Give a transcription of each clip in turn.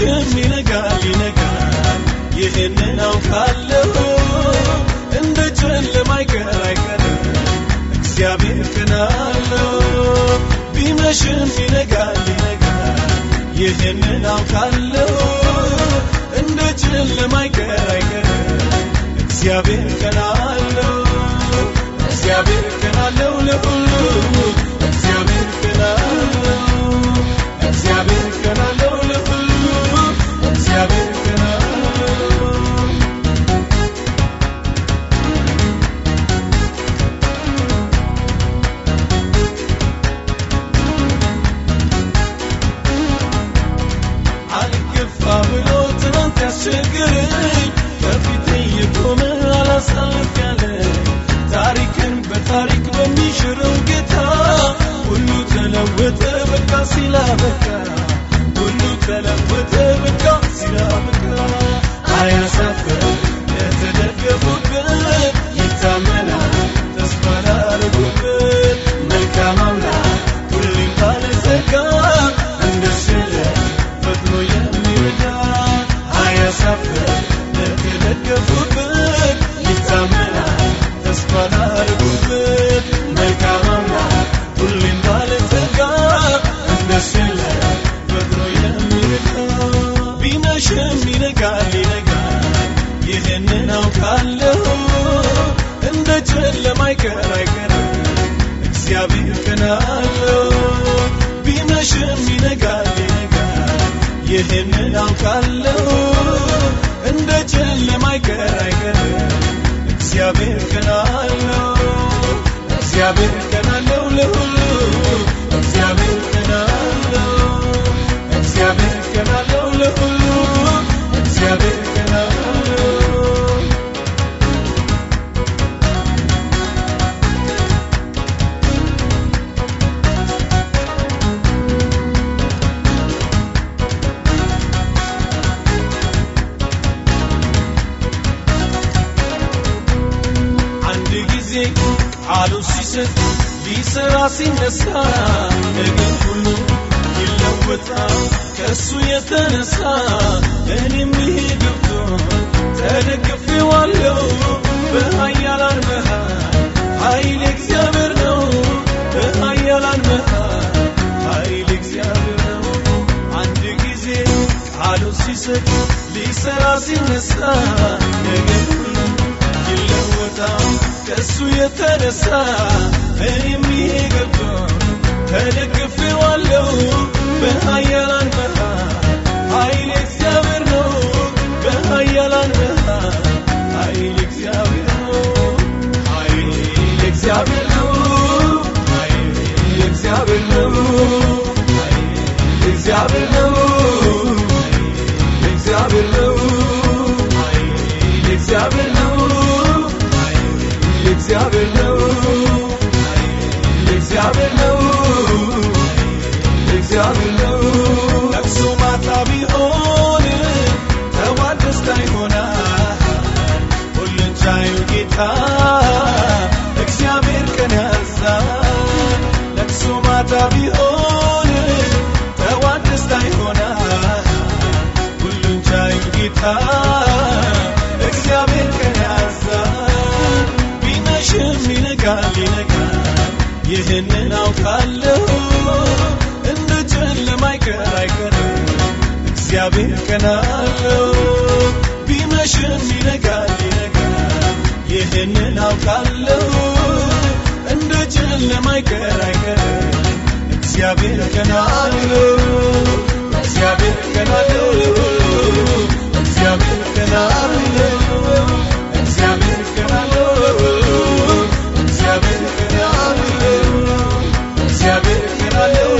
ቢመሽም ይነጋል ይህንን አውቃለሁ እንደ ጨለማ አይቀርም እግዚአብሔር ቀን አለው ቢመሽም ይነጋል ይህንን አውቃለሁ እንደ ጨለማ አይቀርም እግዚአብሔር ቀን አለው እግዚአብሔር ቀን አለው ለሁሉ እግዚአብሔር ቀን አለው እግዚአብሔር ቀን አለው ለሁሉ እግዚአብሔር ቀን አለው አልገፋ ብሎ ትናንት ያስቸገረኝ ከፊቴ የቆመ አላሳልፍ ያለኝ ታሪክን በታሪክ በሚሽረው ጌታ ሁሉ ተለወጠ በቃ ሲላበቃ ሁሉ ተለወጠ በቃ ሲላበቃ አያሳፍር የተደገፉበት ይታመናል ተስፋ ላደረጉበት መልካም አምላክ ሁሌም ባለጸጋ እንደስለ ፈጥኖ የሚረዳ አያሳፍር የተደገፉበት ይታመናል ተስፋ ላደረጉበት መልካም አምላክ ሁሌም ባለጸጋ እንደስለ ፈጥኖ የሚረዳ ቢመሽም ይነጋል ይህንን አውቃለሁ እንደ ጨለማ አይቀርም እግዚአብሔር ቀን አለው ቢመሽም ይነጋል ይህንን አውቃለሁ እንደ ጨለማ አይቀርም እግዚአብሔር ቀን አለው እግዚአብሔር ቀን አለው ለሁሉ እግዚአብሔር ቀን አለው እግዚአብሔር ቀን አለው ለሁሉ እግዚአብሔር ቀን አለው ቃሉ ሲሰጥ ሊሰራ ሲነሳ ነገር ሁሉ ይለወጣል ከሱ የተነሳ እኔም ይሄ ገብቶ ተደግፌዋለሁ በኃያላን መሃል ኃይል እግዚአብሔር ነው በኃያላን መሃል ኃይል እግዚአብሔር ነው አንድ ጊዜ ቃሉ ሲሰጥ ሊሰራ ሲነሳ ነገር ሁሉ ይለወጣል ከሱ የተነሳ እኔም ይሄ ገብቶ ተደግፌዋለሁ በኃያላን መሃል ኃይል እግዚአብሔር ነው በኃያላን መሃል ኃይል እግዚአብሔር ነው ኃይል እግዚአብሔር ነው ኃይል እግዚአብሔር ነው ኃይል እግዚአብሔር ነው እግዚአብሔር ነው ኃይል እግዚአብሔር ነው እግዚአብሔር ነው እግዚአብሔር ነው እግዚአብሔር ነው ለቅሶ ማታ ቢሆን ጠዋት ደስታ ይሆናል ሁሉን ቻዩ ጌታ እግዚአብሔር ቀን ያዛል ለቅሶ ማታ ቢሆን ጠዋት ደስታ ይሆናል ሁሉን ቻዩ ጌታ እግዚአብሔር ቀን ያዛል ቢመሽም ይነጋል ይህንን አውቃለሁ እንደ ጨለማ አይቀርም እግዚአብሔር ቀን አለው ቢመሽም ይነጋል ይህንን አውቃለሁ እንደ ጨለማ አይቀርም እግዚአብሔር ቀን አለው እግዚአብሔር ቀን አለው እግዚአብሔር ቀን አለው እግዚአብሔር ቀን አለው እግዚአብሔር ቀን አለው እግዚአብሔር ቀን አለው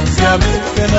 እግዚአብሔር ቀን